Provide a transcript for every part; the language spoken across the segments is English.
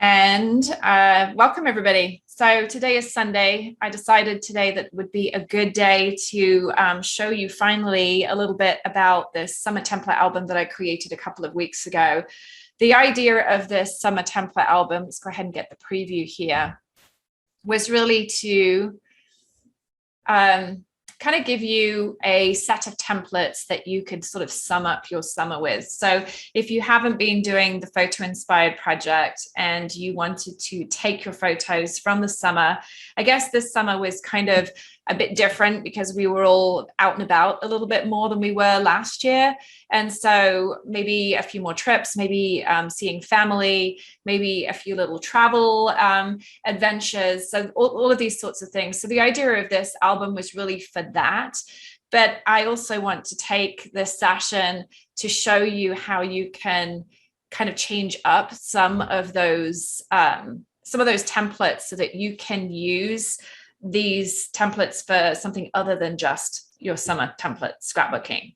And welcome everybody. So today is Sunday. I decided today that would be a good day to show you finally a little bit about this summer template album that I created a couple of weeks ago. The idea of this summer template album, let's go ahead and get the preview here, was really to kind of give you a set of templates that you could sort of sum up your summer with. So if you haven't been doing the photo inspired project and you wanted to take your photos from the summer, I guess this summer was kind of a bit different because we were all out and about a little bit more than we were last year. And so maybe a few more trips, maybe seeing family, maybe a few little travel adventures. So all of these sorts of things. So the idea of this album was really for that. But I also want to take this session to show you how you can kind of change up some of those templates so that you can use these templates for something other than just your summer template scrapbooking.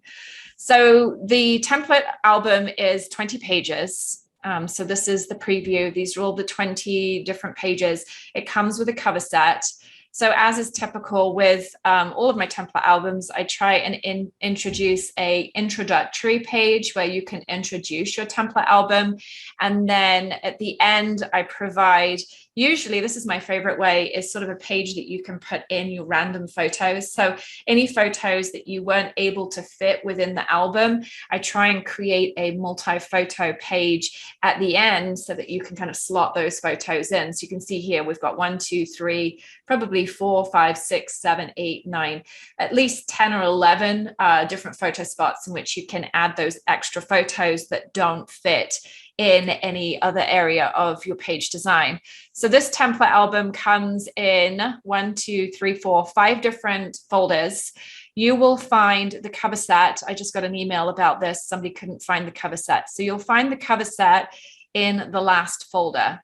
So the template album is 20 pages. So this is the preview. These are all the 20 different pages. It comes with a cover set. So as is typical with all of my template albums, I try and introduce an introductory page where you can introduce your template album. And then at the end, I provide, usually this is my favorite way, is sort of a page that you can put in your random photos. So any photos that you weren't able to fit within the album, I try and create a multi-photo page at the end so that you can kind of slot those photos in. So you can see here, we've got 1, 2, 3, probably 4, 5, 6, 7, 8, 9, at least 10 or 11 different photo spots in which you can add those extra photos that don't fit in any other area of your page design. So this template album comes in 1, 2, 3, 4, 5 different folders. You will find the cover set. I just got an email about this. Somebody couldn't find the cover set. So you'll find the cover set in the last folder.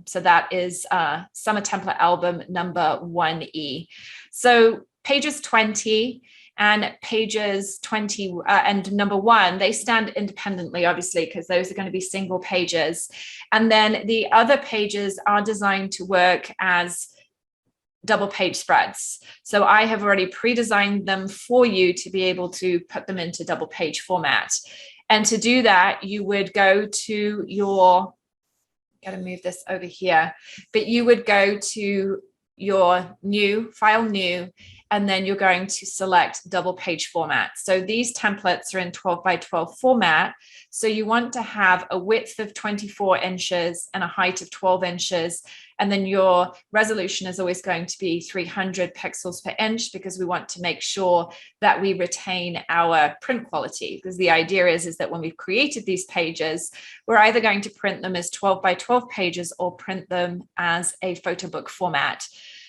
So that is Summer Template Album number 1E. So pages 20 and pages 20 and number 1, they stand independently, obviously, because those are going to be single pages. And then the other pages are designed to work as double page spreads. So I have already pre-designed them for you to be able to put them into double page format. And to do that, you would go to your, got to move this over here, but you would go to your new file, new, and then you're going to select double page format. So these templates are in 12 by 12 format. So you want to have a width of 24 inches and a height of 12 inches. And then your resolution is always going to be 300 pixels per inch because we want to make sure that we retain our print quality. Because the idea is that when we've created these pages, we're either going to print them as 12 by 12 pages or print them as a photo book format.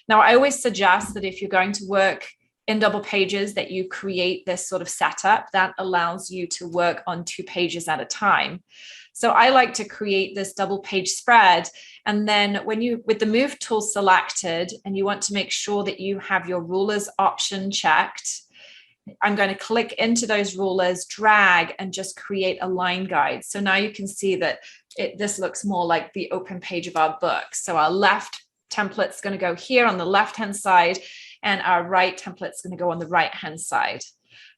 Now, I always suggest that if you're going to work in double pages, that you create this sort of setup that allows you to work on 2 pages at a time. So I like to create this double page spread. And then when you, with the move tool selected, and you want to make sure that you have your rulers option checked, I'm going to click into those rulers, drag, and just create a line guide. So now you can see that this looks more like the open page of our book. So our left template is going to go here on the left-hand side, and our right template is going to go on the right-hand side.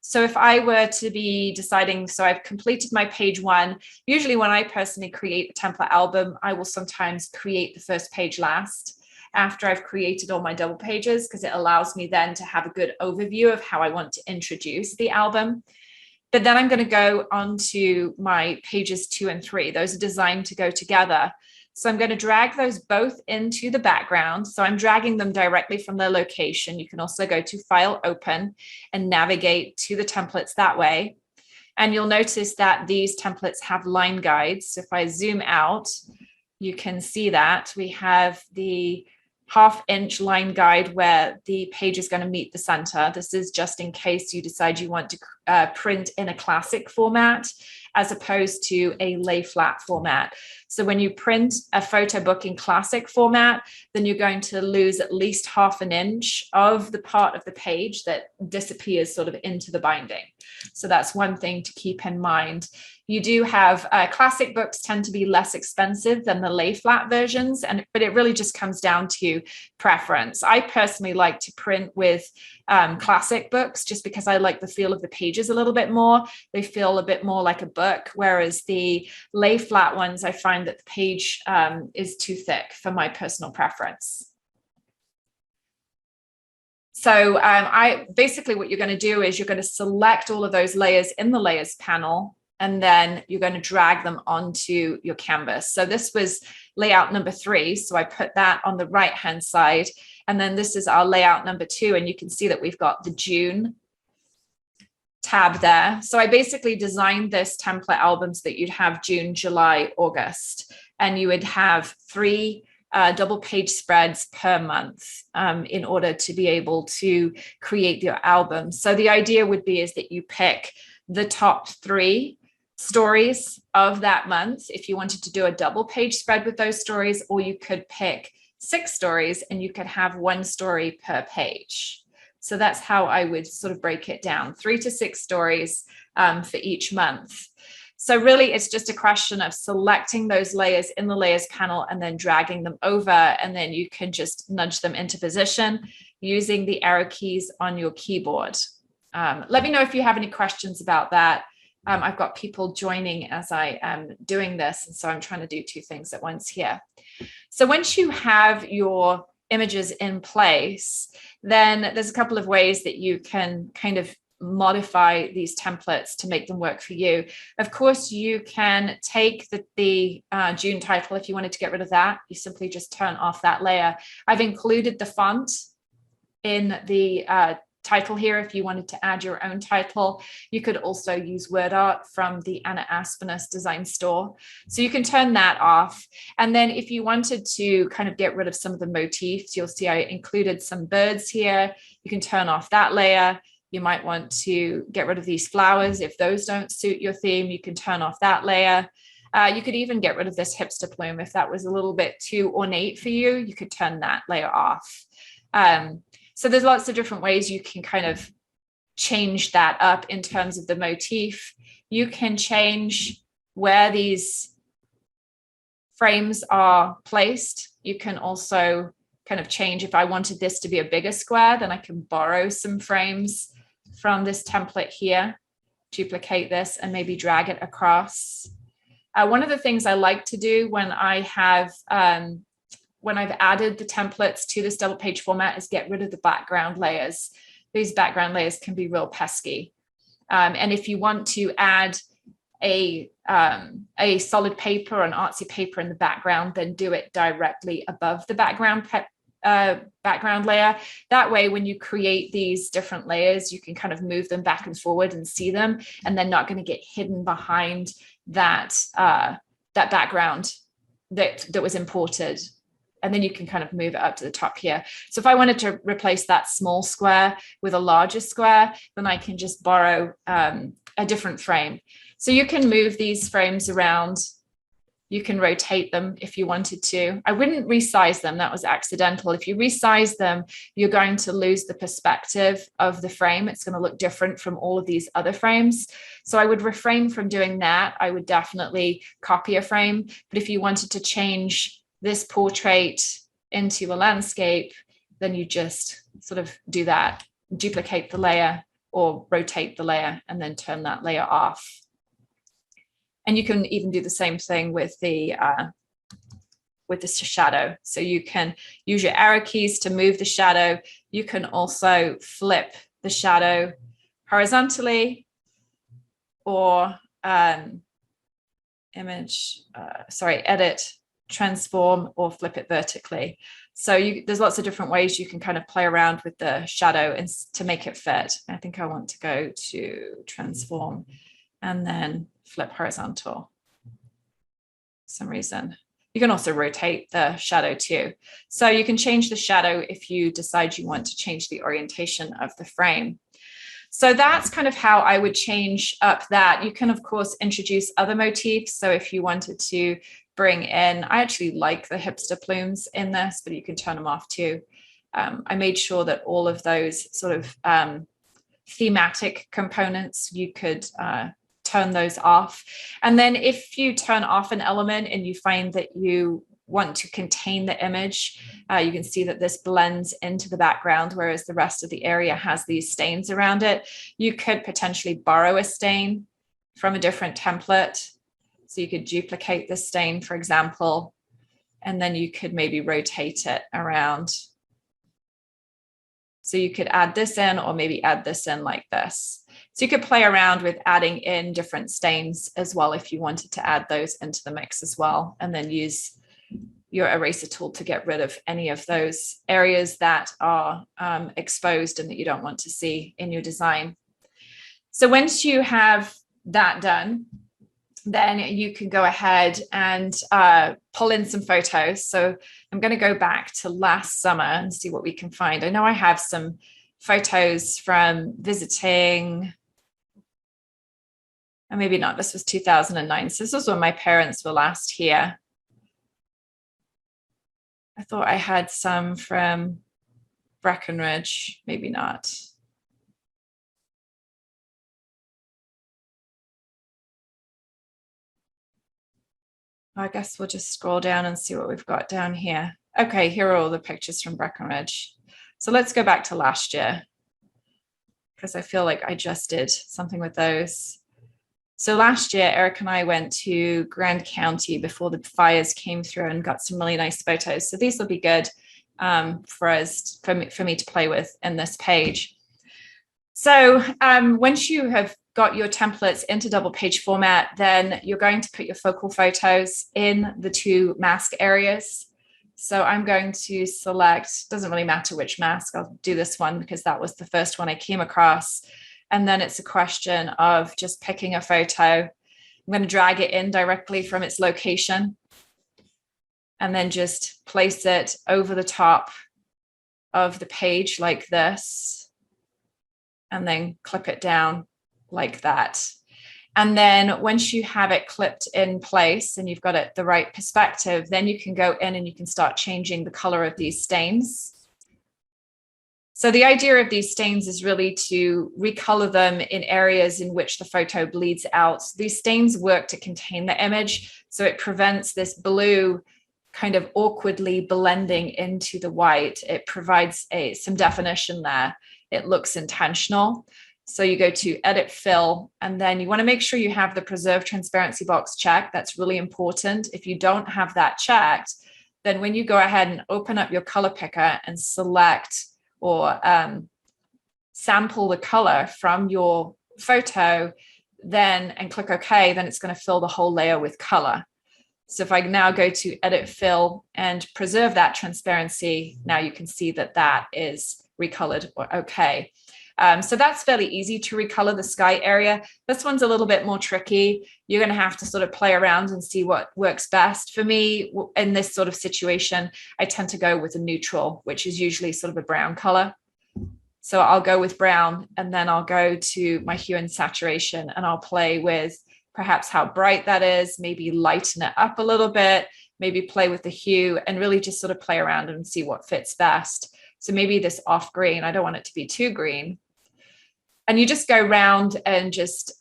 So if I were to be deciding, so I've completed my page 1, usually when I personally create a template album, I will sometimes create the first page last after I've created all my double pages, because it allows me then to have a good overview of how I want to introduce the album. But then I'm going to go on to my pages 2 and 3. Those are designed to go together. So I'm going to drag those both into the background. So I'm dragging them directly from their location. You can also go to File, Open, and navigate to the templates that way. And you'll notice that these templates have line guides. So if I zoom out, you can see that we have the half-inch line guide where the page is going to meet the center. This is just in case you decide you want to print in a classic format as opposed to a lay flat format. So when you print a photo book in classic format, then you're going to lose at least 1/2 inch of the part of the page that disappears sort of into the binding. So that's one thing to keep in mind. You do have classic books tend to be less expensive than the lay flat versions, but it really just comes down to preference. I personally like to print with classic books just because I like the feel of the pages a little bit more. They feel a bit more like a book, whereas the lay flat ones, I find that the page is too thick for my personal preference. So I basically what you're going to do is you're going to select all of those layers in the layers panel, and then you're going to drag them onto your canvas. So this was layout number 3. So I put that on the right-hand side. And then this is our layout number 2. And you can see that we've got the June tab there. So I basically designed this template album so that you'd have June, July, August, and you would have 3 double page spreads per month in order to be able to create your album. So the idea would be is that you pick the top 3 stories of that month if you wanted to do a double page spread with those stories, or you could pick 6 stories and you could have 1 story per page. So that's how I would sort of break it down, 3 to 6 stories for each month. So really it's just a question of selecting those layers in the layers panel and then dragging them over, and then you can just nudge them into position using the arrow keys on your keyboard. Let me know if you have any questions about that. I've got people joining as I am doing this, and so I'm trying to do 2 things at once here. So once you have your images in place, then there's a couple of ways that you can kind of modify these templates to make them work for you. Of course, you can take the June title. If you wanted to get rid of that, you simply just turn off that layer. I've included the font in the title here if you wanted to add your own title. You could also use word art from the Anna Aspenus design store. So you can turn that off. And then if you wanted to kind of get rid of some of the motifs, you'll see I included some birds here. You can turn off that layer. You might want to get rid of these flowers. If those don't suit your theme, you can turn off that layer. You could even get rid of this hipster plume. If that was a little bit too ornate for you, you could turn that layer off. So there's lots of different ways you can kind of change that up in terms of the motif. You can change where these frames are placed. You can also kind of change, if I wanted this to be a bigger square, then I can borrow some frames from this template here, duplicate this and maybe drag it across. One of the things I like to do when I have when I've added the templates to this double page format is get rid of the background layers. These background layers can be real pesky. And if you want to add a solid paper or an artsy paper in the background, then do it directly above the background layer. That way, when you create these different layers, you can kind of move them back and forward and see them, and they're not going to get hidden behind that background that was imported. And then you can kind of move it up to the top here. So if I wanted to replace that small square with a larger square, then I can just borrow a different frame. So you can move these frames around. You can rotate them if you wanted to. I wouldn't resize them. That was accidental. If you resize them, you're going to lose the perspective of the frame. It's going to look different from all of these other frames. So I would refrain from doing that. I would definitely copy a frame. But if you wanted to change this portrait into a landscape, then you just sort of do that, duplicate the layer or rotate the layer and then turn that layer off. And you can even do the same thing with the shadow. So you can use your arrow keys to move the shadow. You can also flip the shadow horizontally or edit, transform, or flip it vertically. So there's lots of different ways you can kind of play around with the shadow and to make it fit. I think I want to go to transform and then flip horizontal for some reason. You can also rotate the shadow too. So you can change the shadow if you decide you want to change the orientation of the frame. So that's kind of how I would change up that. You can, of course, introduce other motifs. So if you wanted to bring in, I actually like the hipster plumes in this, but you can turn them off too. I made sure that all of those sort of thematic components, you could turn those off. And then if you turn off an element and you find that you want to contain the image, you can see that this blends into the background, whereas the rest of the area has these stains around it. You could potentially borrow a stain from a different template. So you could duplicate the stain, for example, and then you could maybe rotate it around. So you could add this in, or maybe add this in like this. So you could play around with adding in different stains as well if you wanted to add those into the mix as well, and then use your eraser tool to get rid of any of those areas that are exposed and that you don't want to see in your design. So once you have that done, then you can go ahead and pull in some photos. So I'm going to go back to last summer and see what we can find. I know I have some photos from visiting, and maybe not, this was 2009. So this was when my parents were last here. I thought I had some from Breckenridge, maybe not. I guess we'll just scroll down and see what we've got down here. Okay, here are all the pictures from Breckenridge. So let's go back to last year, because I feel like I just did something with those. So last year, Eric and I went to Grand County before the fires came through and got some really nice photos. So these will be good for me to play with in this page. So once you have got your templates into double page format, then you're going to put your focal photos in the two mask areas. So I'm going to select, doesn't really matter which mask, I'll do this one because that was the first one I came across. And then it's a question of just picking a photo. I'm going to drag it in directly from its location and then just place it over the top of the page like this, and then clip it down like that. And then once you have it clipped in place and you've got it the right perspective, then you can go in and you can start changing the color of these stains. So the idea of these stains is really to recolor them in areas in which the photo bleeds out. These stains work to contain the image, so it prevents this blue kind of awkwardly blending into the white. It provides some definition there. It looks intentional. So you go to Edit Fill, and then you want to make sure you have the Preserve Transparency box checked. That's really important. If you don't have that checked, then when you go ahead and open up your color picker and select or sample the color from your photo, then and click OK, then it's going to fill the whole layer with color. So if I now go to Edit Fill and preserve that transparency, now you can see that that is recolored or OK. So that's fairly easy to recolor the sky area. This one's a little bit more tricky. You're going to have to sort of play around and see what works best. For me, in this sort of situation, I tend to go with a neutral, which is usually sort of a brown color. So I'll go with brown, and then I'll go to my hue and saturation, and I'll play with perhaps how bright that is, maybe lighten it up a little bit, maybe play with the hue, and really just sort of play around and see what fits best. So maybe this off green, I don't want it to be too green. And you just go round and just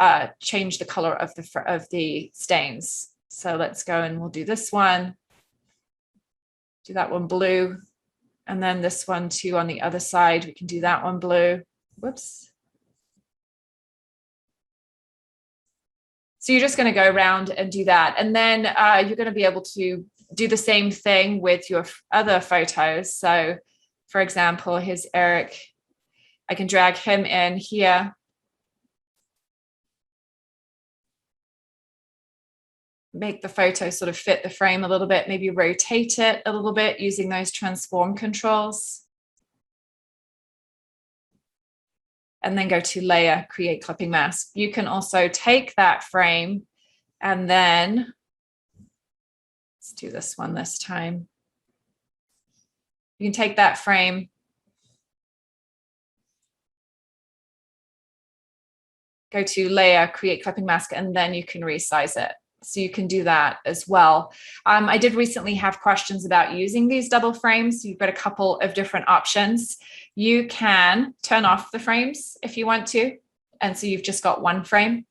change the color of the stains. So let's go and we'll do this one, do that one blue, and then this one too on the other side. We can do that one blue. Whoops. So you're just going to go around and do that. And then you're going to be able to do the same thing with your other photos. So for example, here's Eric. I can drag him in here. Make the photo sort of fit the frame a little bit, maybe rotate it a little bit using those transform controls. And then go to Layer, Create Clipping Mask. You can also take that frame and then, let's do this one this time. You can take that frame go to layer, create clipping mask, and then you can resize it. So you can do that as well. I did recently have questions about using these double frames. You've got a couple of different options. You can turn off the frames if you want to. And so you've just got one frame.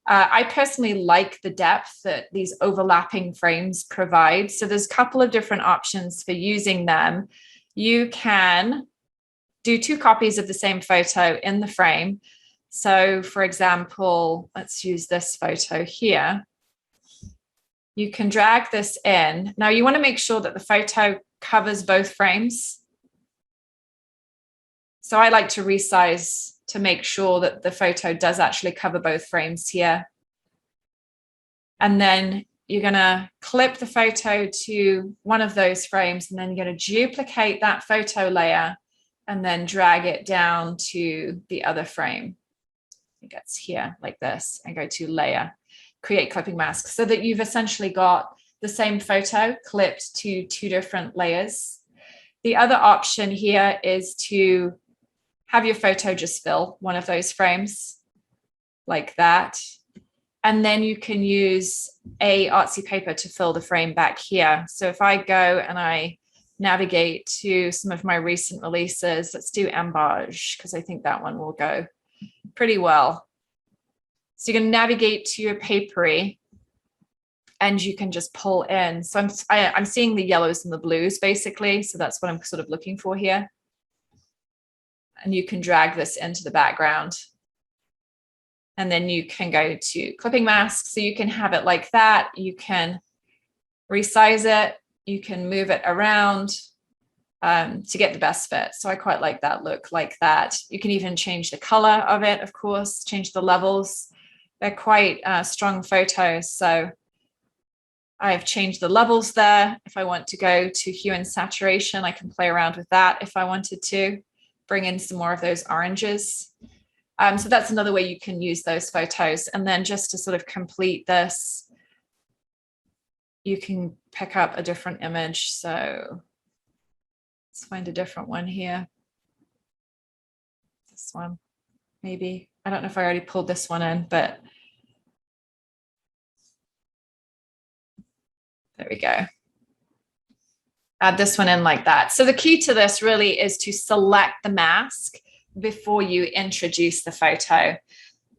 I personally like the depth that these overlapping frames provide. So there's a couple of different options for using them. You can do 2 copies of the same photo in the frame. So for example, let's use this photo here. You can drag this in. Now you want to make sure that the photo covers both frames. So I like to resize to make sure that the photo does actually cover both frames here. And then you're going to clip the photo to one of those frames, and then you're going to duplicate that photo layer and then drag it down to the other frame. I think it's here like this, and go to layer, create clipping mask, so that you've essentially got the same photo clipped to 2 different layers. The other option here is to have your photo just fill one of those frames like that. And then you can use a artsy paper to fill the frame back here. So if I go and I navigate to some of my recent releases, let's do Ambage, because I think that one will go pretty well. So you can navigate to your papery and you can just pull in. So I'm seeing the yellows and the blues basically. So that's what I'm sort of looking for here. And you can drag this into the background. And then you can go to clipping mask. So you can have it like that. You can resize it. You can move it around to get the best fit. So I quite like that look like that. You can even change the color of it, of course, change the levels. They're quite strong photos. So I've changed the levels there. If I want to go to hue and saturation, I can play around with that if I wanted to. Bring in some more of those oranges. So that's another way you can use those photos. And then just to sort of complete this, you can pick up a different image. So let's find a different one here. This one, maybe. I don't know if I already pulled this one in, but there we go. Add this one in like that. So the key to this really is to select the mask before you introduce the photo.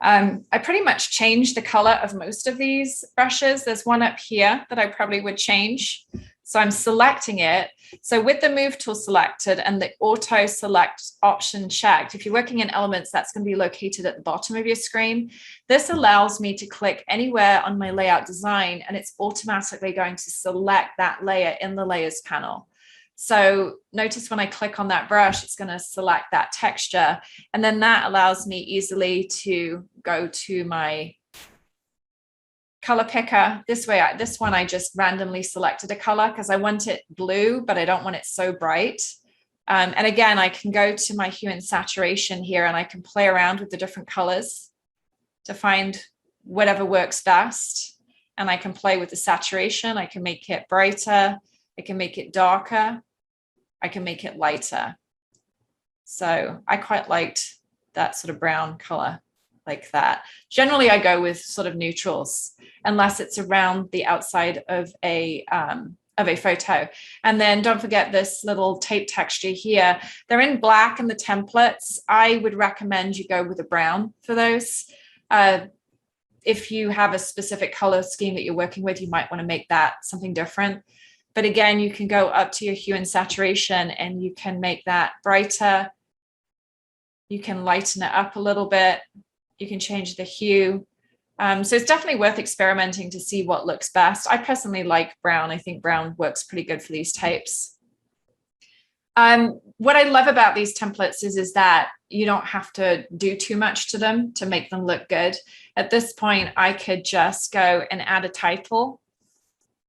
I pretty much changed the color of most of these brushes. There's one up here that I probably would change. So I'm selecting it. So with the move tool selected and the auto select option checked, if you're working in Elements, that's going to be located at the bottom of your screen. This allows me to click anywhere on my layout design, and it's automatically going to select that layer in the layers panel. So notice when I click on that brush, it's going to select that texture. And then that allows me easily to go to my color picker. This one I just randomly selected a color because I want it blue, but I don't want it so bright. And again, I can go to my hue and saturation here and I can play around with the different colors to find whatever works best. And I can play with the saturation. I can make it brighter. I can make it darker. I can make it lighter. So I quite liked that sort of brown color like that. Generally, I go with sort of neutrals unless it's around the outside of a photo. And then don't forget this little tape texture here. They're in black in the templates. I would recommend you go with a brown for those. If you have a specific color scheme that you're working with, you might want to make that something different. But again, you can go up to your hue and saturation and you can make that brighter. You can lighten it up a little bit. You can change the hue. So it's definitely worth experimenting to see what looks best. I personally like brown. I think brown works pretty good for these tapes. What I love about these templates is that you don't have to do too much to them to make them look good. At this point, I could just go and add a title.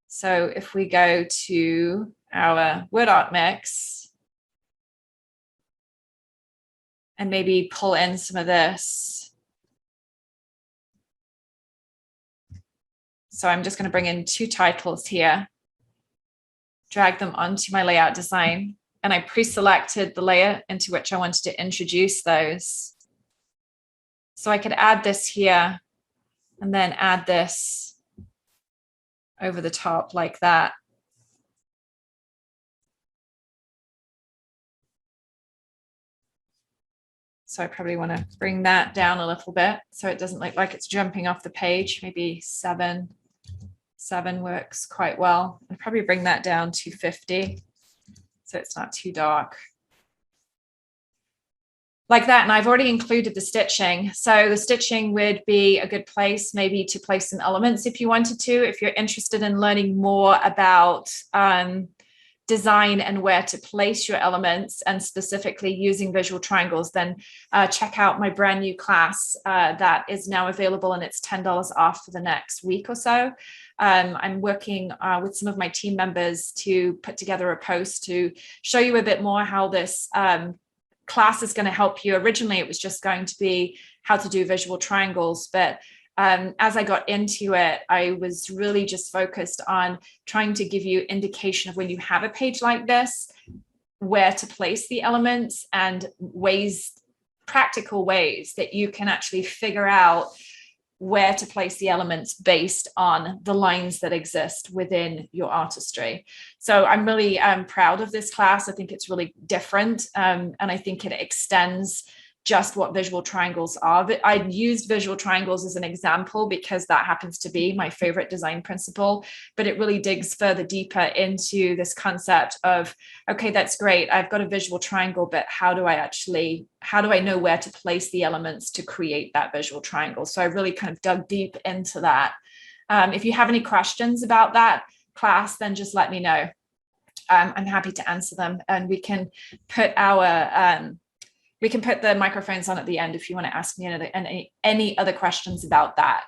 So if we go to our Word Art Mix and maybe pull in some of this. So I'm just going to bring in 2 titles here, drag them onto my layout design, and I pre-selected the layer into which I wanted to introduce those. So I could add this here and then add this over the top like that. So I probably want to bring that down a little bit so it doesn't look like it's jumping off the page. Maybe 7 works quite well. I'd probably bring that down to 50 so it's not too dark. Like that, and I've already included the stitching. So the stitching would be a good place maybe to place some elements if you wanted to. If you're interested in learning more about design and where to place your elements and specifically using visual triangles, then check out my brand new class that is now available, and it's $10 off for the next week or so. I'm working with some of my team members to put together a post to show you a bit more how this class is going to help you. Originally, it was just going to be how to do visual triangles, but as I got into it, I was really just focused on trying to give you indication of when you have a page like this, where to place the elements and practical ways that you can actually figure out where to place the elements based on the lines that exist within your artistry. So I'm really proud of this class. I think it's really different, and I think it extends just what visual triangles are. But I used visual triangles as an example because that happens to be my favorite design principle, but it really digs further deeper into this concept of, okay, that's great, I've got a visual triangle, but how do I know where to place the elements to create that visual triangle? So I really kind of dug deep into that. If you have any questions about that class, then just let me know. I'm happy to answer them, and we can put the microphones on at the end if you want to ask me any other questions about that.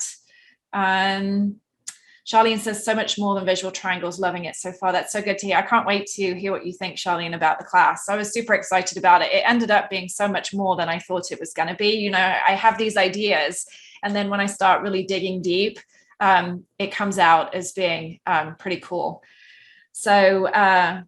Charlene says, so much more than visual triangles, loving it so far. That's so good to hear. I can't wait to hear what you think, Charlene, about the class. I was super excited about it. It ended up being so much more than I thought it was going to be. You know, I have these ideas, and then when I start really digging deep, it comes out as being pretty cool. So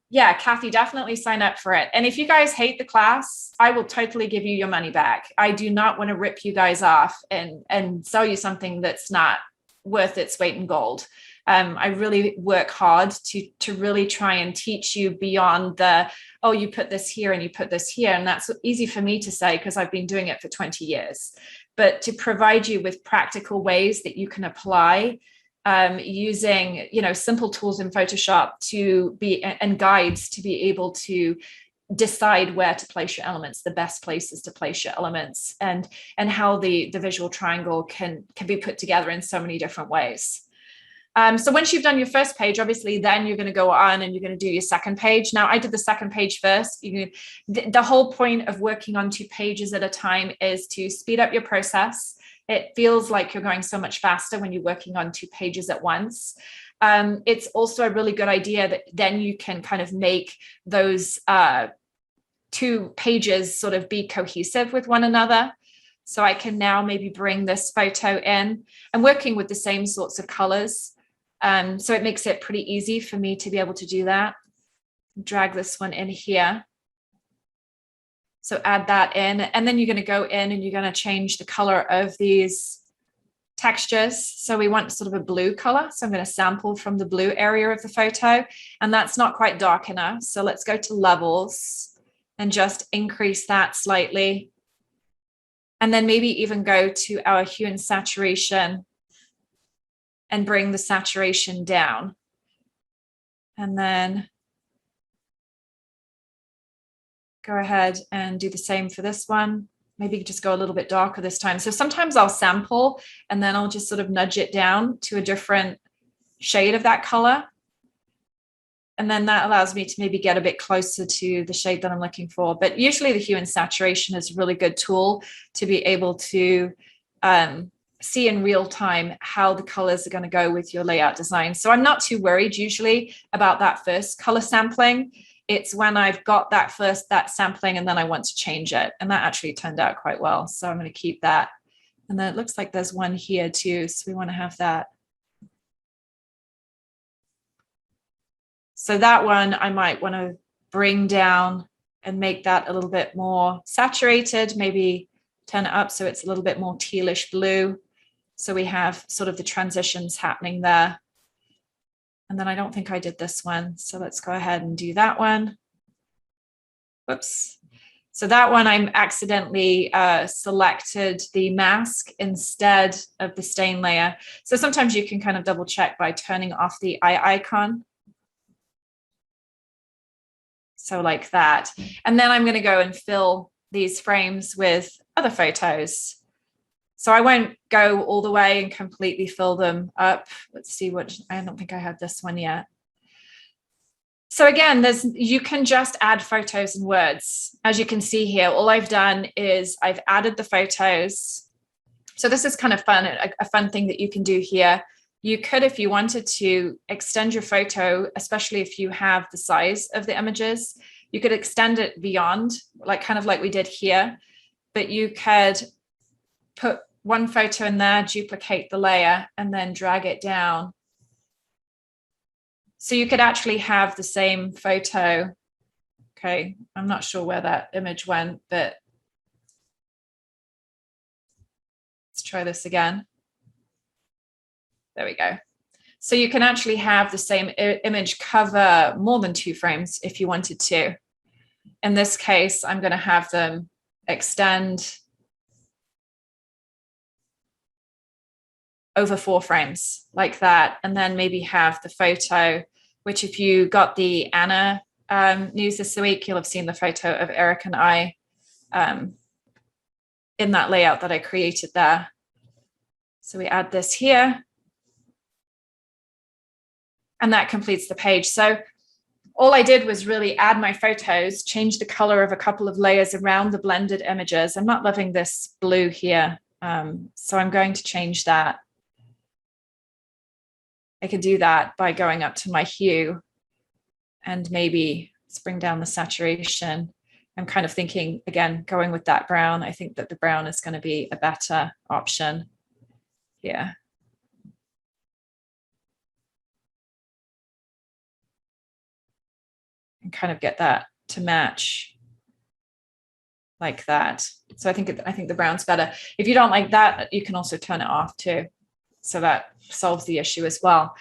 yeah, Kathy, definitely sign up for it. And if you guys hate the class, I will totally give you your money back. I do not want to rip you guys off and sell you something that's not worth its weight in gold. I really work hard to really try and teach you beyond oh, you put this here and you put this here. And that's easy for me to say because I've been doing it for 20 years. But to provide you with practical ways that you can apply using, simple tools in Photoshop and guides to be able to decide where to place your elements, the best places to place your elements, and how the visual triangle can be put together in so many different ways. So once you've done your first page, obviously, then you're going to go on and you're going to do your second page. Now, I did the second page first. The whole point of working on 2 pages at a time is to speed up your process. It feels like you're going so much faster when you're working on 2 pages at once. It's also a really good idea that then you can kind of make those 2 pages sort of be cohesive with one another. So I can now maybe bring this photo in. I'm working with the same sorts of colors. So it makes it pretty easy for me to be able to do that. Drag this one in here. So add that in, and then you're going to go in and you're going to change the color of these textures. So we want sort of a blue color. So I'm going to sample from the blue area of the photo, and that's not quite dark enough. So let's go to levels and just increase that slightly. And then maybe even go to our hue and saturation and bring the saturation down. And then go ahead and do the same for this one. Maybe just go a little bit darker this time. So sometimes I'll sample and then I'll just sort of nudge it down to a different shade of that color. And then that allows me to maybe get a bit closer to the shade that I'm looking for. But usually the hue and saturation is a really good tool to be able to see in real time how the colors are going to go with your layout design. So I'm not too worried usually about that first color sampling. It's when I've got that sampling and then I want to change it. And that actually turned out quite well. So I'm going to keep that. And then it looks like there's one here too. So we want to have that. So that one I might want to bring down and make that a little bit more saturated, maybe turn it up so it's a little bit more tealish blue. So we have sort of the transitions happening there. And then I don't think I did this one. So let's go ahead and do that one. Whoops. So that one I accidentally selected the mask instead of the stain layer. So sometimes you can kind of double check by turning off the eye icon. So like that. And then I'm going to go and fill these frames with other photos. So I won't go all the way and completely fill them up. Let's see what, I don't think I have this one yet. So again, you can just add photos and words. As you can see here, all I've done is I've added the photos. So this is kind of fun, a fun thing that you can do here. You could, if you wanted to, extend your photo, especially if you have the size of the images, you could extend it beyond, like kind of like we did here, but you could put one photo in there, duplicate the layer, and then drag it down. So you could actually have the same photo. Okay, I'm not sure where that image went, but let's try this again. There we go. So you can actually have the same image cover more than 2 frames if you wanted to. In this case, I'm going to have them extend over 4 frames like that, and then maybe have the photo, which if you got the Anna news this week, you'll have seen the photo of Eric and I in that layout that I created there. So we add this here. And that completes the page. So all I did was really add my photos, change the color of a couple of layers around the blended images. I'm not loving this blue here, so I'm going to change that. I can do that by going up to my hue and maybe bring down the saturation. I'm kind of thinking, again, going with that brown. I think that the brown is going to be a better option here. And kind of get that to match like that. So I think the brown's better. If you don't like that, you can also turn it off too. So that solves the issue as well.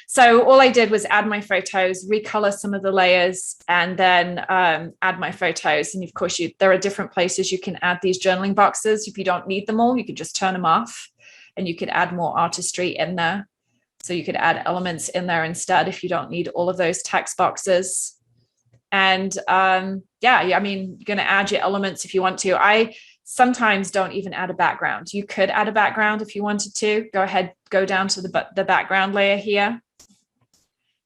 So all I did was add my photos, recolor some of the layers, and then add my photos. And of course, there are different places you can add these journaling boxes. If you don't need them all, you could just turn them off, and you could add more artistry in there. So you could add elements in there instead if you don't need all of those text boxes. And yeah, I mean, you're going to add your elements if you want to. I sometimes don't even add a background. You could add a background if you wanted to. Go ahead, go down to the background layer here.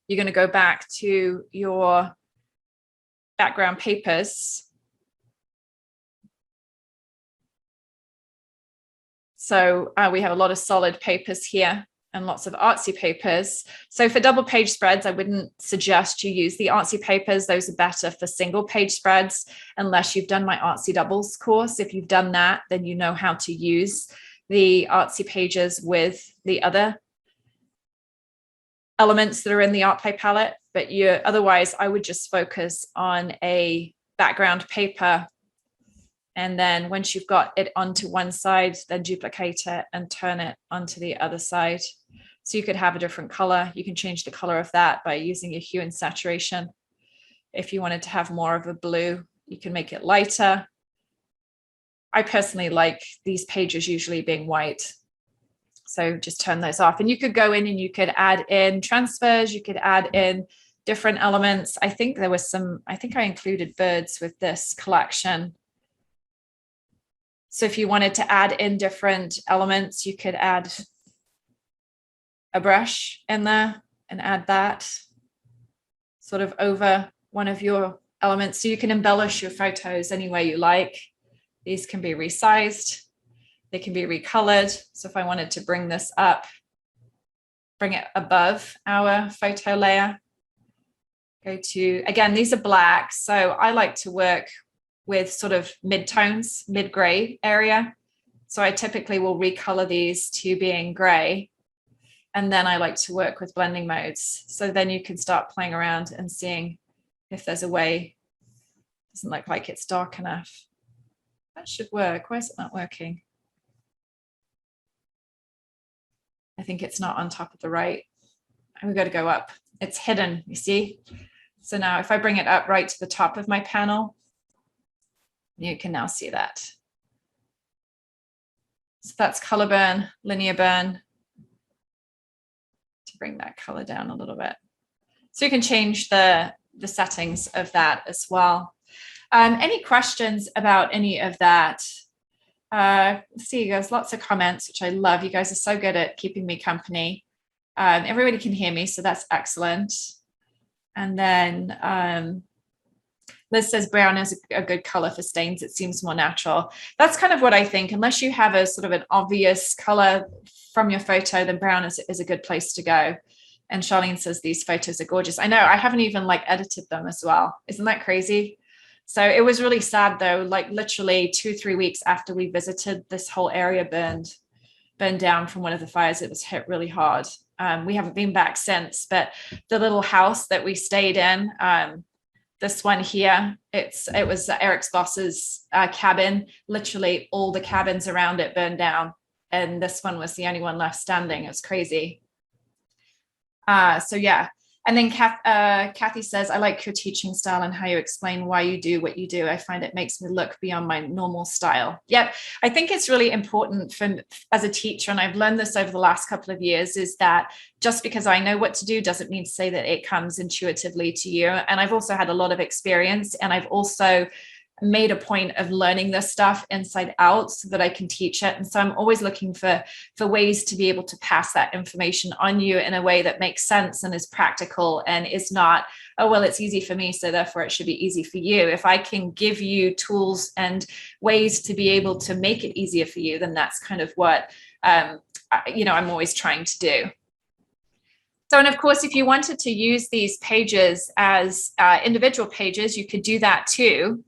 You're going to go back to your background papers. So we have a lot of solid papers here and lots of artsy papers. So for double page spreads, I wouldn't suggest you use the artsy papers. Those are better for single page spreads, unless you've done my artsy doubles course. If you've done that, then you know how to use the artsy pages with the other elements that are in the ArtPlay palette. But otherwise, I would just focus on a background paper. And then once you've got it onto one side, then duplicate it and turn it onto the other side. So you could have a different color. You can change the color of that by using your hue and saturation. If you wanted to have more of a blue, you can make it lighter. I personally like these pages usually being white. So just turn those off. And you could go in and you could add in transfers. You could add in different elements. I think there was I think I included birds with this collection. So if you wanted to add in different elements, you could add a brush in there and add that sort of over one of your elements. So you can embellish your photos any way you like. These can be resized. They can be recolored. So if I wanted to bring this up, bring it above our photo layer, go to, again, these are black. So I like to work with sort of mid-tones, mid-gray area. So I typically will recolor these to being gray. And then I like to work with blending modes. So then you can start playing around and seeing if there's a way. Doesn't look like it's dark enough. That should work. Why is it not working? I think it's not on top of the right. We've got to go up. It's hidden, you see? So now if I bring it up right to the top of my panel, you can now see that. So that's color burn, linear burn, to bring that color down a little bit. So you can change the settings of that as well. Any questions about any of that? Let's see, there's lots of comments, which I love. You guys are so good at keeping me company. Everybody can hear me, so that's excellent. And then Liz says brown is a good color for stains. It seems more natural. That's kind of what I think. Unless you have a sort of an obvious color from your photo, then brown is a good place to go. And Charlene says these photos are gorgeous. I know, I haven't even like edited them as well. Isn't that crazy? So it was really sad though, like literally 2-3 weeks after we visited, this whole area burned down from one of the fires. It was hit really hard. We haven't been back since, but the little house that we stayed in, this one here, it was Eric's boss's cabin. Literally all the cabins around it burned down, and this one was the only one left standing. It was crazy. So yeah. And then Kathy says, I like your teaching style and how you explain why you do what you do. I find it makes me look beyond my normal style. Yep. I think it's really important as a teacher, and I've learned this over the last couple of years, is that just because I know what to do doesn't mean to say that it comes intuitively to you. And I've also had a lot of experience, and I've also made a point of learning this stuff inside out so that I can teach it. And so I'm always looking for ways to be able to pass that information on you in a way that makes sense and is practical and is not, oh, well, it's easy for me, so therefore it should be easy for you. If I can give you tools and ways to be able to make it easier for you, then that's kind of what, I'm always trying to do. So, and of course, if you wanted to use these pages as individual pages, you could do that too.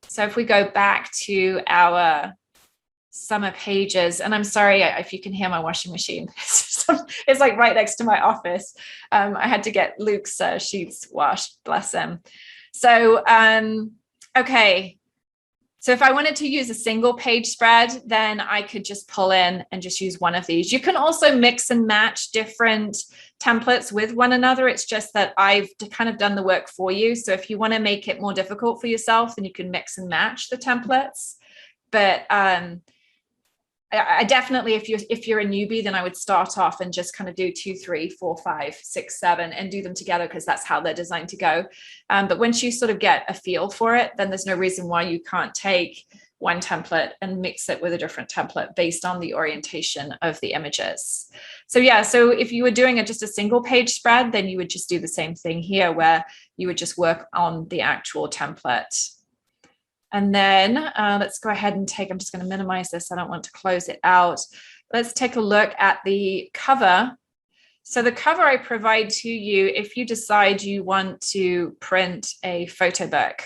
So if we go back to our summer pages, and I'm sorry if you can hear my washing machine, it's like right next to my office. I had to get Luke's sheets washed, bless him. So, okay. So if I wanted to use a single page spread, then I could just pull in and just use one of these. You can also mix and match different templates with one another. It's just that I've kind of done the work for you. So if you want to make it more difficult for yourself, then you can mix and match the templates. But I definitely, if you're a newbie, then I would start off and just kind of do 2, 3, 4, 5, 6, 7 and do them together, because that's how they're designed to go. But once you sort of get a feel for it, then there's no reason why you can't take one template and mix it with a different template based on the orientation of the images. So yeah, so if you were doing just a single page spread, then you would just do the same thing here, where you would just work on the actual template. And then let's go ahead and I'm just going to minimize this. I don't want to close it out. Let's take a look at the cover. So the cover I provide to you if you decide you want to print a photo book.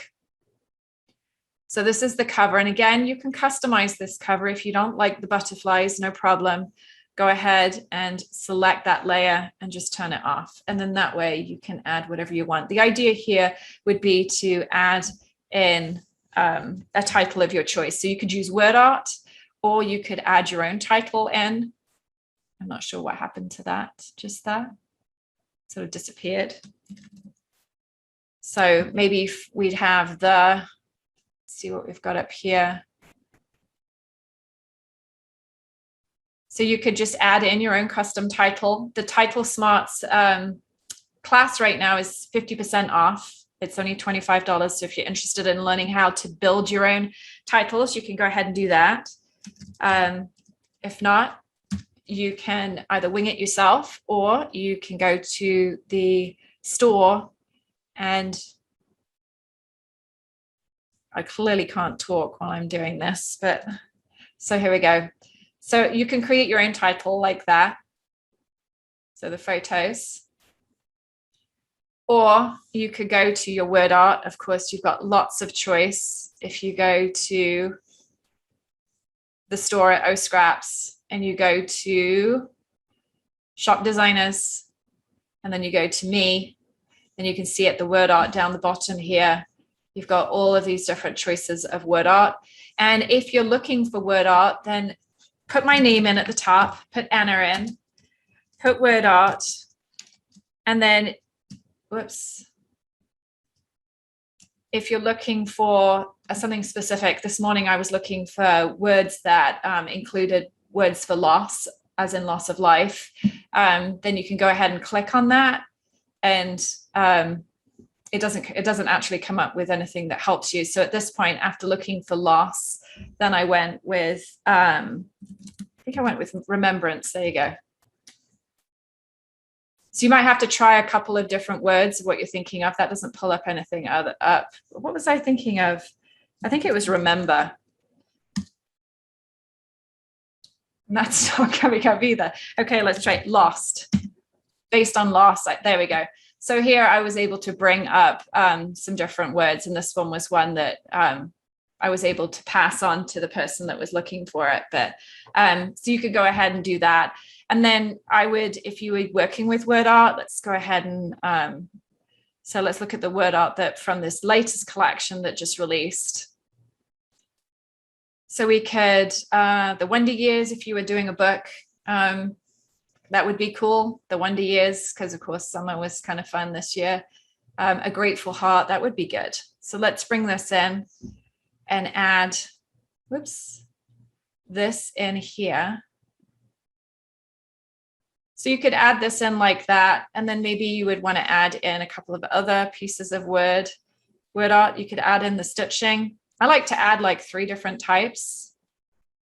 So this is the cover. And again, you can customize this cover. If you don't like the butterflies, no problem. Go ahead and select that layer and just turn it off. And then that way you can add whatever you want. The idea here would be to add in a title of your choice. So you could use word art, or you could add your own title in. I'm not sure what happened to that, just that sort of disappeared. So maybe we'd have let's see what we've got up here. So you could just add in your own custom title. The Title Smarts class right now is 50% off. It's only $25. So if you're interested in learning how to build your own titles, you can go ahead and do that. If not, you can either wing it yourself, or you can go to the store. And I clearly can't talk while I'm doing this, but so here we go. So you can create your own title like that. So the photos. Or you could go to your word art. Of course, you've got lots of choice. If you go to the store at Scraps and you go to shop designers, and then you go to me, then you can see at the word art down the bottom here, You've got all of these different choices of word art. And if you're looking for word art, then put my name in at the top, put Anna in, put word art, and then, whoops. If you're looking for something specific, this morning I was looking for words that included words for loss, as in loss of life, then you can go ahead and click on that, and it doesn't actually come up with anything that helps you. So at this point, after looking for loss, then I went with I think I went with remembrance. There you go. So you might have to try a couple of different words of what you're thinking of. That doesn't pull up anything other up. What was I thinking of? I think it was remember. And that's not coming up either. Okay, let's try lost. Based on loss, there we go. So here I was able to bring up some different words, and this one was one that I was able to pass on to the person that was looking for it. But so you could go ahead and do that. And then I would, if you were working with word art, let's go ahead and, so let's look at the word art that from this latest collection that just released. So we could, the Wonder Years, if you were doing a book, that would be cool. The Wonder Years, because of course summer was kind of fun this year. A Grateful Heart, that would be good. So let's bring this in and add, whoops, this in here. So you could add this in like that, and then maybe you would want to add in a couple of other pieces of word art. You could add in the stitching. I like to add like 3 different types.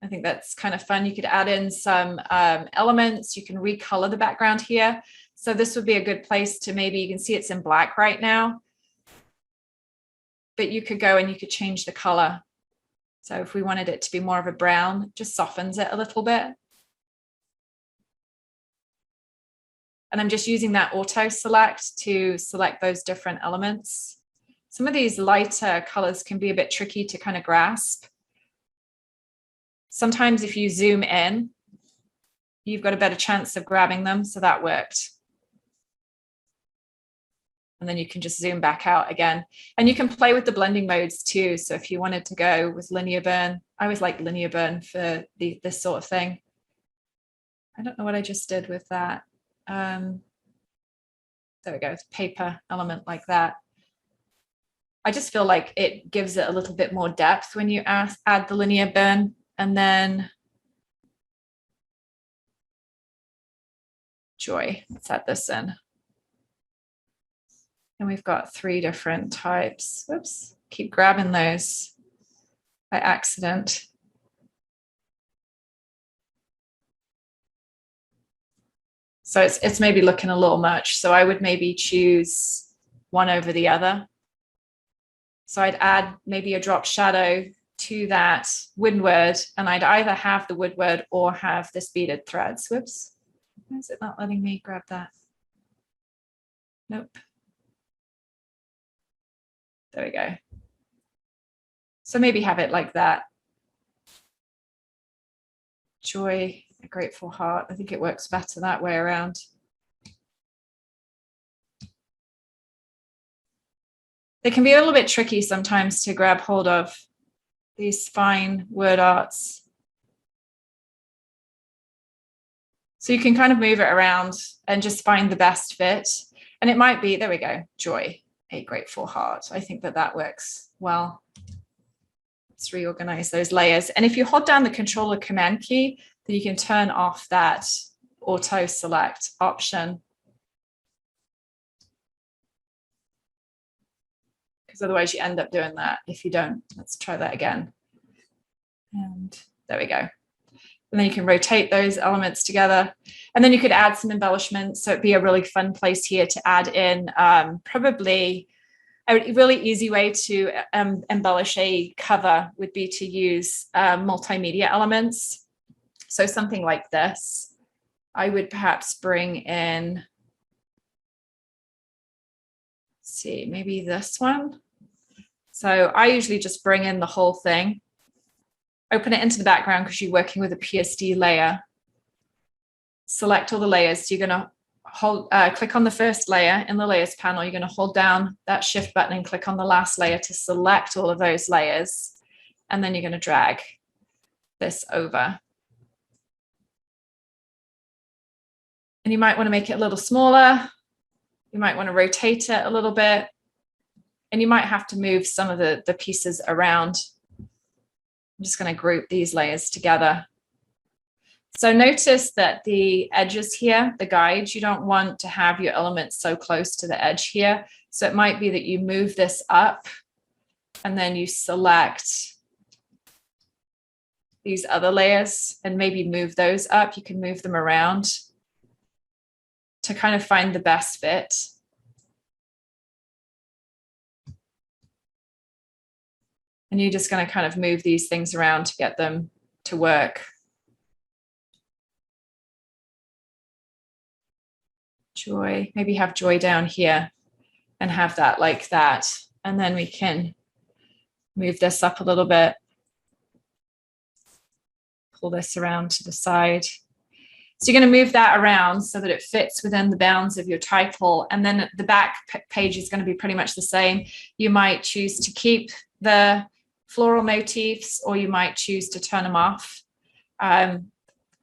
I think that's kind of fun. You could add in some elements. You can recolor the background here. So this would be a good place to, maybe you can see it's in black right now, but you could go and you could change the color. So if we wanted it to be more of a brown, it just softens it a little bit. And I'm just using that auto select to select those different elements. Some of these lighter colors can be a bit tricky to kind of grasp. Sometimes if you zoom in, you've got a better chance of grabbing them. So that worked. And then you can just zoom back out again. And you can play with the blending modes too. So if you wanted to go with linear burn, I always like linear burn for this sort of thing. I don't know what I just did with that. There we go, paper element like that. I just feel like it gives it a little bit more depth when you add the linear burn. And then Joy, let's add this in. And we've got 3 different types. Whoops, keep grabbing those by accident. So it's maybe looking a little much. So I would maybe choose one over the other. So I'd add maybe a drop shadow to that woodward, and I'd either have the woodward or have this beaded threads. Whoops, why is it not letting me grab that? Nope. There we go. So maybe have it like that. Joy, a Grateful Heart. I think it works better that way around. They can be a little bit tricky sometimes to grab hold of, these fine word arts. So you can kind of move it around and just find the best fit. And it might be, there we go, Joy, a Grateful Heart. I think that that works well. Let's reorganize those layers. And if you hold down the Control or Command key, then you can turn off that auto select option. Because otherwise you end up doing that if you don't. Let's try that again. And there we go. And then you can rotate those elements together. And then you could add some embellishments. So it'd be a really fun place here to add in probably a really easy way to embellish a cover would be to use multimedia elements. So something like this. I would perhaps bring in, let's see, maybe this one. So I usually just bring in the whole thing, open it into the background because you're working with a PSD layer. Select all the layers. So you're going to click on the first layer in the layers panel. You're going to hold down that shift button and click on the last layer to select all of those layers. And then you're going to drag this over. And you might want to make it a little smaller. You might want to rotate it a little bit. And you might have to move some of the pieces around. I'm just going to group these layers together. So notice that the edges here, the guides, you don't want to have your elements so close to the edge here. So it might be that you move this up and then you select these other layers and maybe move those up. You can move them around to kind of find the best fit. And you're just going to kind of move these things around to get them to work. Joy, maybe have joy down here and have that like that. And then we can move this up a little bit. Pull this around to the side. So you're going to move that around so that it fits within the bounds of your title. And then the back page is going to be pretty much the same. You might choose to keep the floral motifs, or you might choose to turn them off.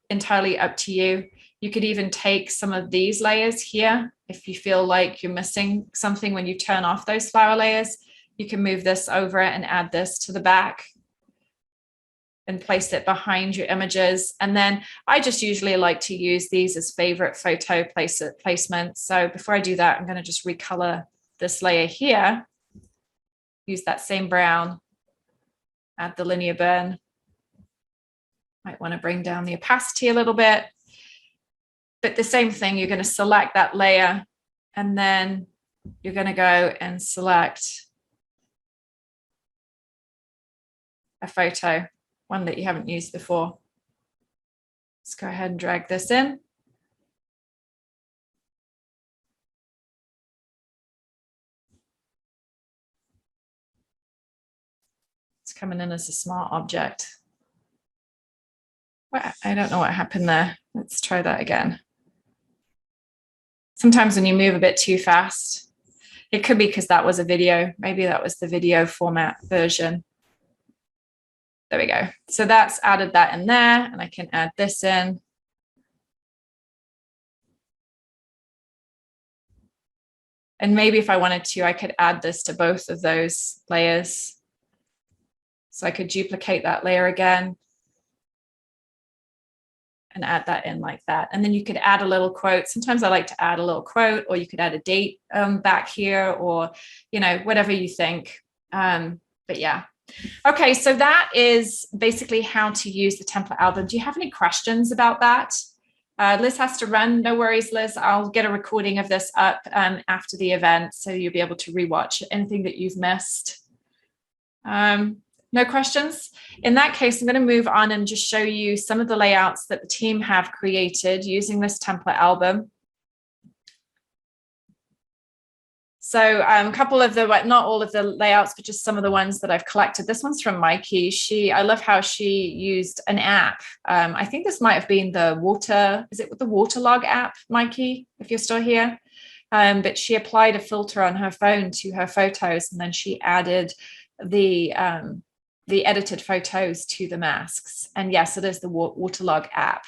Entirely up to you. You could even take some of these layers here. If you feel like you're missing something when you turn off those flower layers, you can move this over and add this to the back and place it behind your images. And then I just usually like to use these as favorite photo placements. So before I do that, I'm going to just recolor this layer here. Use that same brown, add the linear burn. Might want to bring down the opacity a little bit. But the same thing, you're going to select that layer and then you're going to go and select a photo, one that you haven't used before. Let's go ahead and drag this in. It's coming in as a smart object. Well, I don't know what happened there. Let's try that again. Sometimes when you move a bit too fast, it could be because that was a video. Maybe that was the video format version. There we go. So that's added that in there, and I can add this in. And maybe if I wanted to, I could add this to both of those layers. So I could duplicate that layer again and add that in like that. And then you could add a little quote. Sometimes I like to add a little quote, or you could add a date back here, or, you know, whatever you think. But yeah. Okay, so that is basically how to use the template album. Do you have any questions about that? Liz has to run. No worries, Liz. I'll get a recording of this up after the event, so you'll be able to rewatch anything that you've missed. No questions? In that case, I'm going to move on and just show you some of the layouts that the team have created using this template album. So a couple of the, not all of the layouts, but just some of the ones that I've collected. This one's from Mikey. I love how she used an app. I think this might have been the is it the Waterlog app, Mikey, if you're still here? But she applied a filter on her phone to her photos, and then she added the edited photos to the masks. And yes, it is the Waterlog app.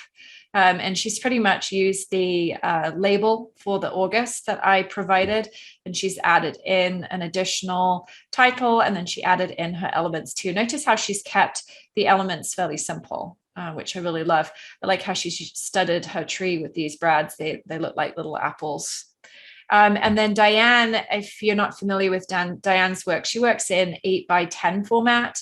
And she's pretty much used the label for the August that I provided, and she's added in an additional title, and then she added in her elements too. Notice how she's kept the elements fairly simple, which I really love. I like how she studded her tree with these brads. They look like little apples. And then Diane, if you're not familiar with Diane's work, she works in 8x10 format.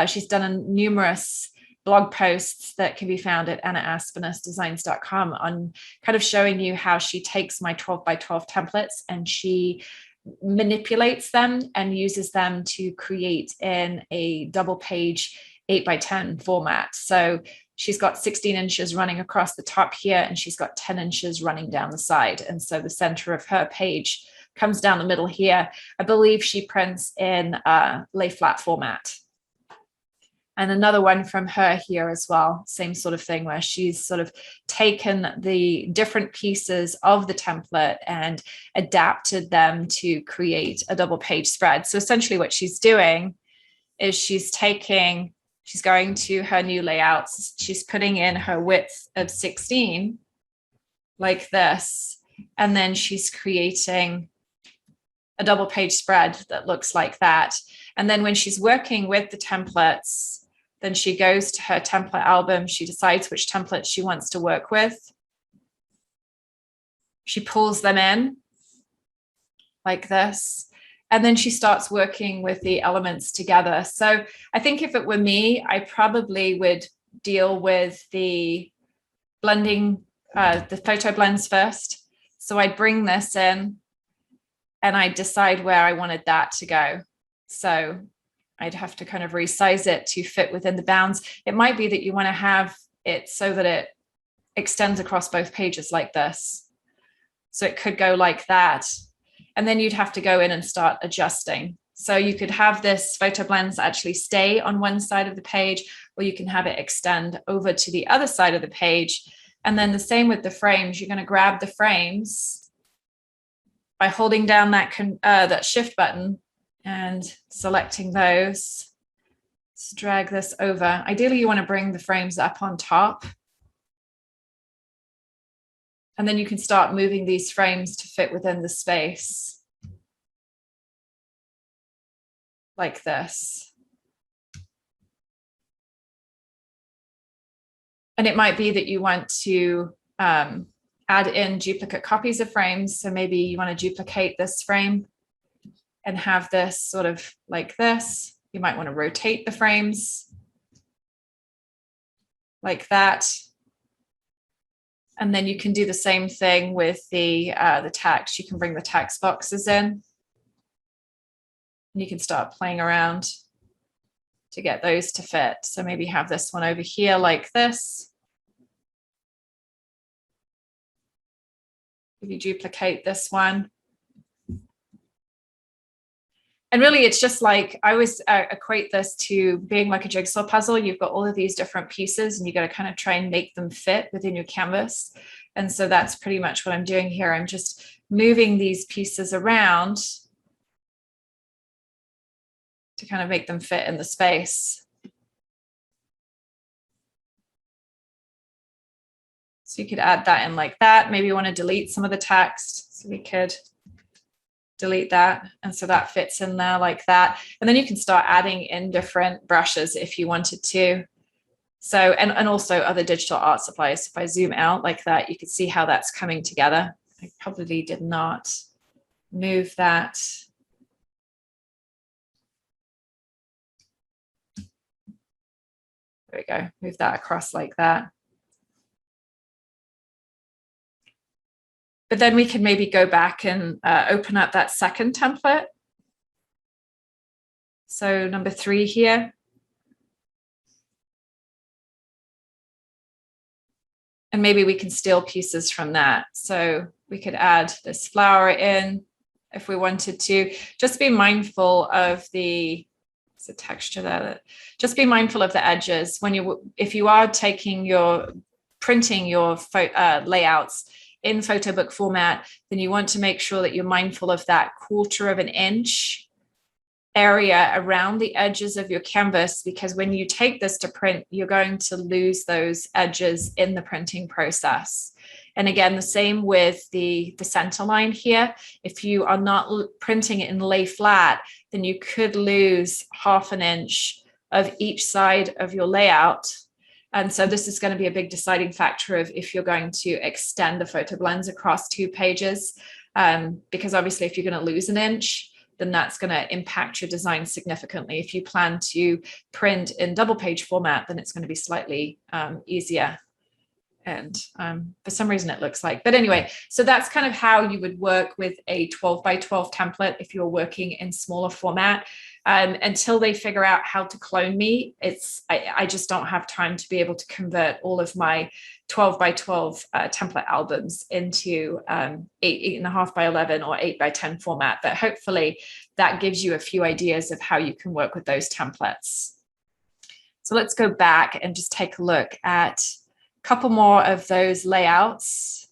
She's done numerous blog posts that can be found at annaaspinusdesigns.com on kind of showing you how she takes my 12x12 templates and she manipulates them and uses them to create in a double page 8x10 format. So she's got 16 inches running across the top here, and she's got 10 inches running down the side. And so the center of her page comes down the middle here. I believe she prints in lay flat format. And another one from her here as well, same sort of thing, where she's sort of taken the different pieces of the template and adapted them to create a double page spread. So essentially what she's doing is she's going to her new layouts, she's putting in her width of 16 like this, and then she's creating a double page spread that looks like that. And then when she's working with the templates, then she goes to her template album. She decides which templates she wants to work with. She pulls them in like this. And then she starts working with the elements together. So I think if it were me, I probably would deal with the blending, the photo blends first. So I'd bring this in and I'd decide where I wanted that to go. So I'd have to kind of resize it to fit within the bounds. It might be that you want to have it so that it extends across both pages like this. So it could go like that. And then you'd have to go in and start adjusting. So you could have this photo blends actually stay on one side of the page, or you can have it extend over to the other side of the page. And then the same with the frames. You're going to grab the frames by holding down that shift button and selecting those. Let's drag this over. Ideally, you want to bring the frames up on top. And then you can start moving these frames to fit within the space. Like this. And it might be that you want to add in duplicate copies of frames. So maybe you want to duplicate this frame and have this sort of like this. You might want to rotate the frames like that. And then you can do the same thing with the text. You can bring the text boxes in. And you can start playing around to get those to fit. So maybe have this one over here like this. If you duplicate this one. And really, it's just like, I always equate this to being like a jigsaw puzzle. You've got all of these different pieces and you got to kind of try and make them fit within your canvas. And so that's pretty much what I'm doing here. I'm just moving these pieces around to kind of make them fit in the space. So you could add that in like that. Maybe you want to delete some of the text. So we could delete that. And so that fits in there like that. And then you can start adding in different brushes if you wanted to. So, and also other digital art supplies. If I zoom out like that, you can see how that's coming together. I probably did not move that. There we go. Move that across like that. But then we can maybe go back and open up that second template. So number 3 here. And maybe we can steal pieces from that. So we could add this flower in if we wanted to. Just be mindful of the texture there. Just be mindful of the edges when if you are printing your layouts in photo book format, then you want to make sure that you're mindful of that 1/4 of an inch area around the edges of your canvas, because when you take this to print, you're going to lose those edges in the printing process. And again, the same with the center line here. If you are not printing it in lay flat, then you could lose 1/2 inch of each side of your layout. And so this is going to be a big deciding factor of if you're going to extend the photo blends across 2 pages, because obviously if you're going to lose an inch, then that's going to impact your design significantly. If you plan to print in double page format, then it's going to be slightly easier. And for some reason it looks like, but anyway, so that's kind of how you would work with a 12 by 12 template if you're working in smaller format. Until they figure out how to clone me, I just don't have time to be able to convert all of my 12 by 12 template albums into 8.5 by 11 or 8 by 10 format. But hopefully that gives you a few ideas of how you can work with those templates. So let's go back and just take a look at a couple more of those layouts.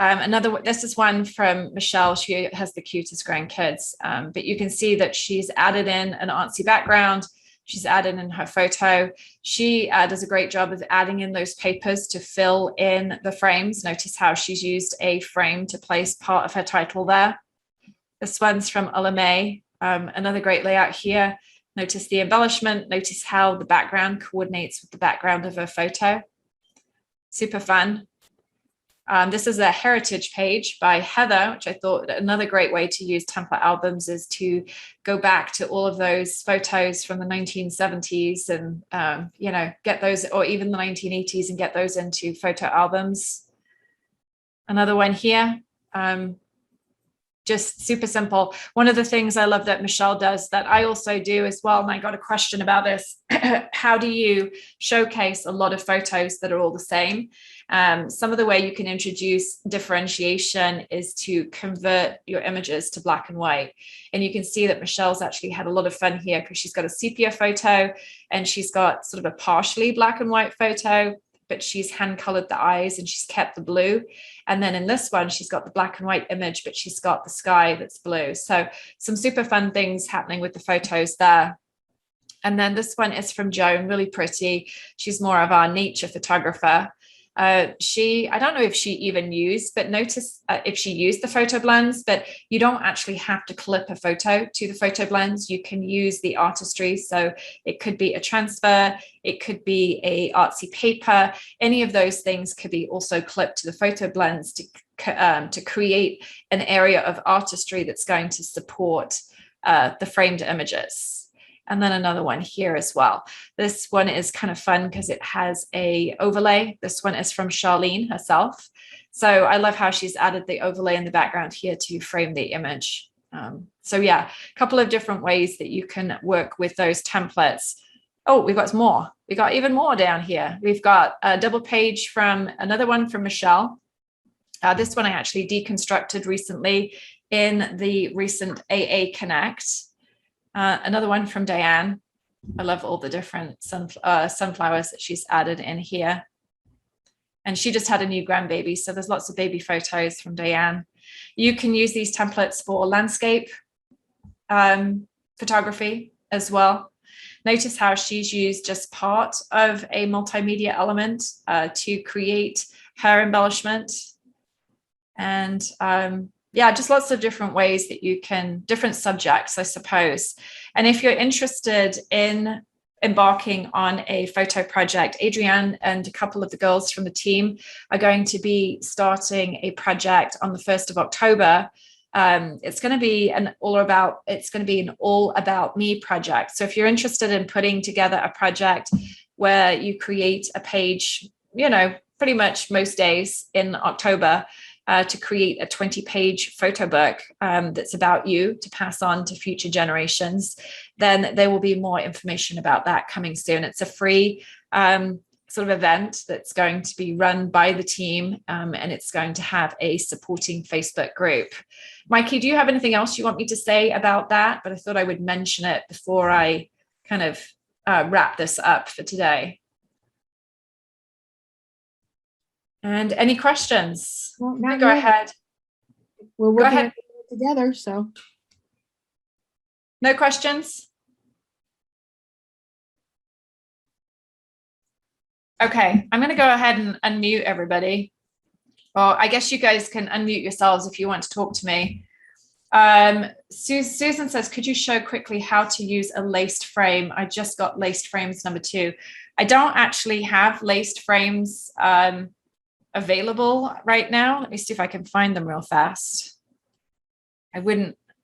This is one from Michelle. She has the cutest grandkids, but you can see that she's added in an artsy background. She's added in her photo. She does a great job of adding in those papers to fill in the frames. Notice how she's used a frame to place part of her title there. This one's from May. Another great layout here. Notice the embellishment. Notice how the background coordinates with the background of her photo. Super fun. This is a heritage page by Heather, which I thought another great way to use template albums is to go back to all of those photos from the 1970s and, you know, get those, or even the 1980s, and get those into photo albums. Another one here. Just super simple. One of the things I love that Michelle does that I also do as well, and I got a question about this, how do you showcase a lot of photos that are all the same? Some of the way you can introduce differentiation is to convert your images to black and white. And you can see that Michelle's actually had a lot of fun here because she's got a sepia photo and she's got sort of a partially black and white photo, but she's hand colored the eyes and she's kept the blue. And then in this one, she's got the black and white image, but she's got the sky that's blue. So some super fun things happening with the photos there. And then this one is from Joan, really pretty. She's more of our nature photographer. I don't know if she even used, but notice if she used the photo blends, but you don't actually have to clip a photo to the photo blends. You can use the Artistry. So it could be a transfer, it could be a artsy paper. Any of those things could be also clipped to the photo blends to create an area of artistry that's going to support the framed images. And then another one here as well. This one is kind of fun because it has a overlay. This one is from Charlene herself. So I love how she's added the overlay in the background here to frame the image. So yeah, a couple of different ways that you can work with those templates. Oh, we've got more. We got even more down here. We've got a double page from another one from Michelle. This one I actually deconstructed recently in the recent AA Connect. Another one from Diane. I love all the different sunflowers that she's added in here. And she just had a new grandbaby, so there's lots of baby photos from Diane. You can use these templates for landscape photography as well. Notice how she's used just part of a multimedia element to create her embellishment. And yeah, just lots of different ways that you can, different subjects, I suppose. And if you're interested in embarking on a photo project, Adrienne and a couple of the girls from the team are going to be starting a project on the 1st of October. It's going to be an all about me project. So if you're interested in putting together a project where you create a page, you know, pretty much most days in October, to create a 20-page photo book that's about you to pass on to future generations, then there will be more information about that coming soon. It's a free sort of event that's going to be run by the team, and it's going to have a supporting Facebook group. Mikey, do you have anything else you want me to say about that? But I thought I would mention it before I kind of wrap this up for today. And any questions? Well, go ahead. We're working together, so. No questions? Okay, I'm going to go ahead and unmute everybody. Or I guess you guys can unmute yourselves if you want to talk to me. Susan says, could you show quickly how to use a laced frame? I just got LacedFrames number 2. I don't actually have LacedFrames available right now. Let me see if I can find them real fast. I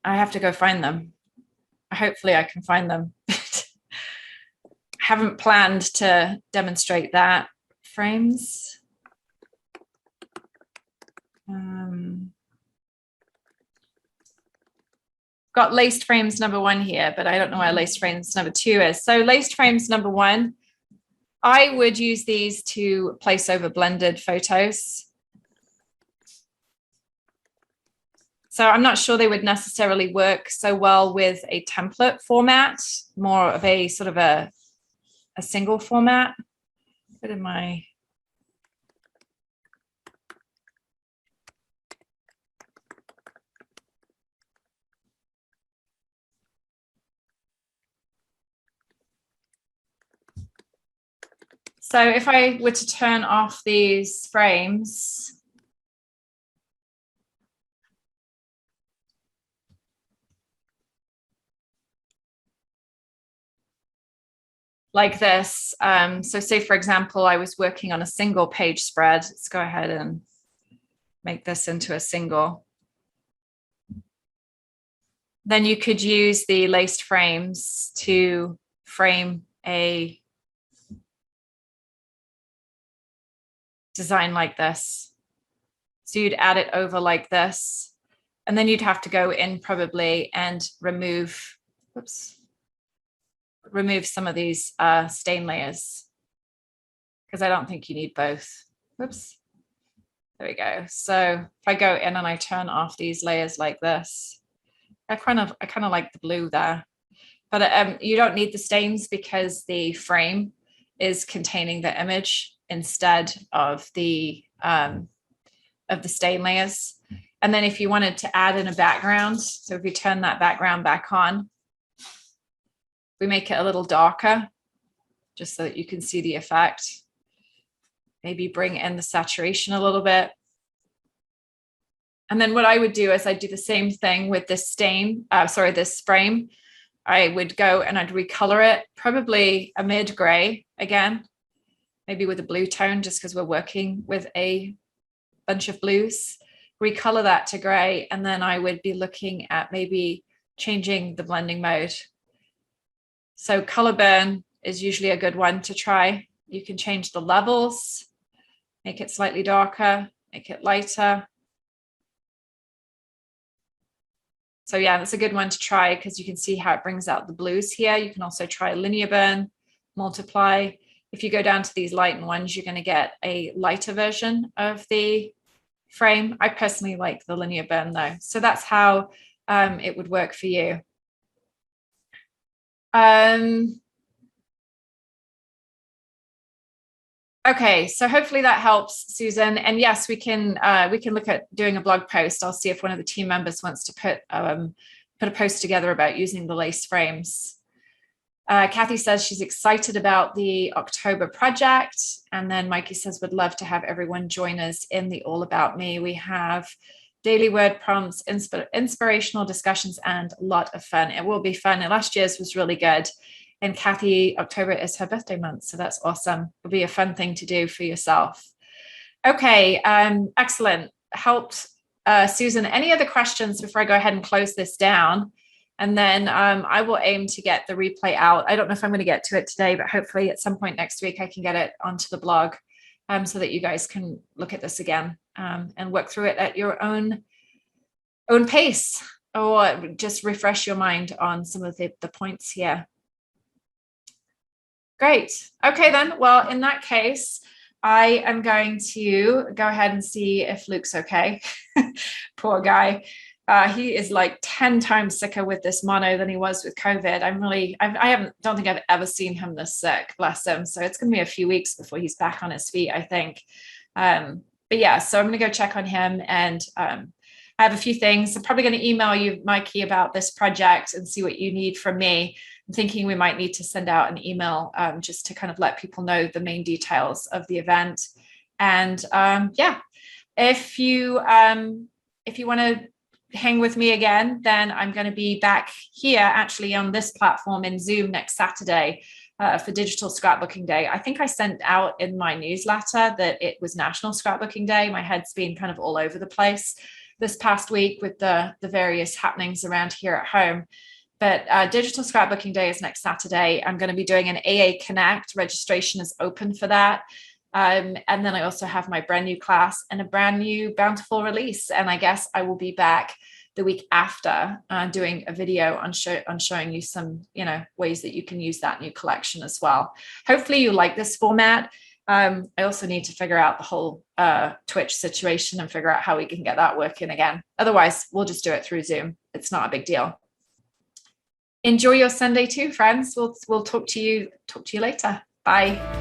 have to go find them. Hopefully I can find them. I haven't planned to demonstrate that. Frames. Got LacedFrames number 1 here, but I don't know where LacedFrames number 2 is. So LacedFrames number 1, I would use these to place over blended photos. So I'm not sure they would necessarily work so well with a template format, more of a sort of a a single format. What am I? So if I were to turn off these frames, like this. So say, for example, I was working on a single page spread. Let's go ahead and make this into a single. Then you could use the laced frames to frame a design like this. So you'd add it over like this, and then you'd have to go in probably and remove, remove some of these stain layers, because I don't think you need both. Whoops. There we go. So if I go in and I turn off these layers like this, I kind of like the blue there, but you don't need the stains because the frame is containing the image instead of the stain layers. And then if you wanted to add in a background, so if you turn that background back on, we make it a little darker just so that you can see the effect. Maybe bring in the saturation a little bit. And then what I would do is I'd do the same thing with this this frame. I would go and I'd recolor it, probably a mid-gray again, maybe with a blue tone, just because we're working with a bunch of blues. Recolor that to gray, and then I would be looking at maybe changing the blending mode. So color burn is usually a good one to try. You can change the levels, make it slightly darker, make it lighter. So yeah, that's a good one to try because you can see how it brings out the blues here. You can also try linear burn, multiply. If you go down to these lightened ones, you're going to get a lighter version of the frame. I personally like the linear burn though. So that's how it would work for you. Okay, so hopefully that helps, Susan. And yes, we can look at doing a blog post. I'll see if one of the team members wants to put a post together about using the lace frames. Kathy says she's excited about the October project. And then Mikey says, would love to have everyone join us in the All About Me. We have daily word prompts, inspirational discussions, and a lot of fun. It will be fun. And last year's was really good. And Kathy, October is her birthday month, so that's awesome. It'll be a fun thing to do for yourself. Okay, excellent. Helped, Susan. Any other questions before I go ahead and close this down? And then I will aim to get the replay out. I don't know if I'm going to get to it today, but hopefully at some point next week I can get it onto the blog so that you guys can look at this again and work through it at your own pace, or just refresh your mind on some of the points here. Great. Okay, then. Well, in that case, I am going to go ahead and see if Luke's okay. Poor guy. He is like 10 times sicker with this mono than he was with COVID. Don't think I've ever seen him this sick, bless him. So it's going to be a few weeks before he's back on his feet, I think. But yeah, so I'm going to go check on him, and I have a few things. I'm probably going to email you, Mikey, about this project and see what you need from me. I'm thinking we might need to send out an email just to kind of let people know the main details of the event. And yeah, if you want to hang with me again, then I'm going to be back here actually on this platform in Zoom next Saturday for Digital Scrapbooking Day. I think I sent out in my newsletter that it was National Scrapbooking Day. My head's been kind of all over the place this past week with the various happenings around here at home. But Digital Scrapbooking Day is next Saturday. I'm going to be doing an AA Connect. Registration is open for that. And then I also have my brand new class and a brand new bountiful release. And I guess I will be back the week after doing a video on showing you some, ways that you can use that new collection as well. Hopefully you like this format. I also need to figure out the whole Twitch situation and figure out how we can get that working again. Otherwise, we'll just do it through Zoom. It's not a big deal. Enjoy your Sunday too, friends. We'll talk to you later. Bye.